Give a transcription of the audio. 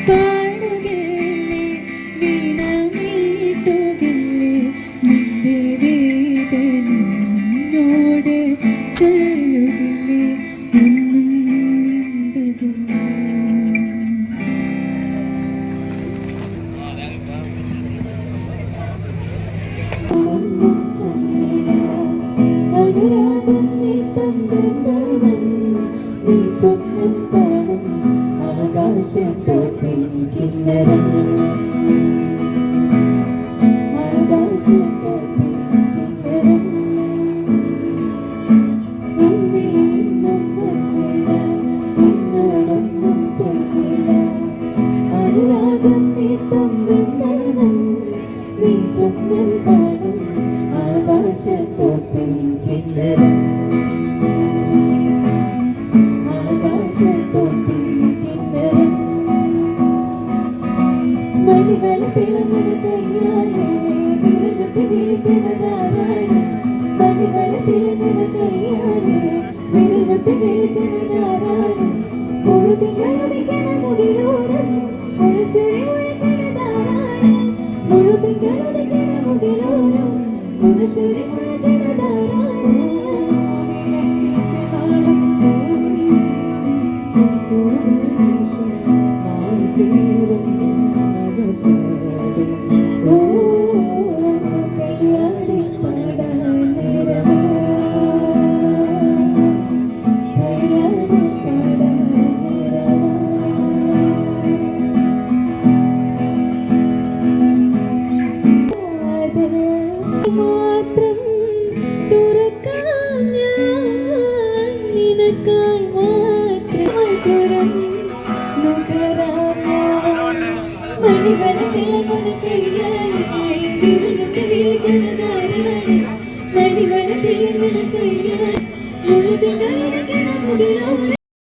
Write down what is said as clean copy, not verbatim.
പാടുകില്ലേ വീണമീട്ടുകില്ലേ നിന്റെ വേദന എന്നോട് ചൊല്ലുകില്ലേ ഒന്നും മിണ്ടുകില്ലേ. അനുരാഗം നീട്ടം നീ സ്വപ്നം കാണും ആകാശത്തോപ്പിൻ കിന്നരം ആകാശത്തോപ്പിൻ കിന്നരം നിന്നെ ഇന്നും വന്നില്ല എന്നോടൊന്നും ചെയ്യില്ല. അനുരാഗം നീട്ടം നീ സ്വപ്നം കാണും ആകാശത്തോപ്പിൻ കിന്നരം മണികൾ തിളങ്ങണ കയ്യാലേ വിരലിട്ട് വിളിക്കണതാരാണ്. മണികൾ തിളങ്ങണ കയ്യാലേ വിരലിട്ട് വിളിക്കണതാരാണ്. മുഴുതികൾ ഉദിക്കണ മുകിലോരം മുഴുശുരി മുഴക്കണതാരാണ്. മുഴുതികൾ ഉദിക്കണ മുകിലോരം മുഴുശുരി മുഴക്കണതാരാണ്. മാത്രം തുറക്കാൻ ഞാൻ നിനക്കായി മാത്രം തുറന്നുകരാം ഞാൻ. മണികൾ തിളങ്ങണ കയ്യാലേ വിരലിട്ട് വിളിക്കണതാരാണ്. മണികൾ തിളങ്ങണ കയ്യാൽ മുഴുതികൾ ഉദിക്കണ മുകിലോരം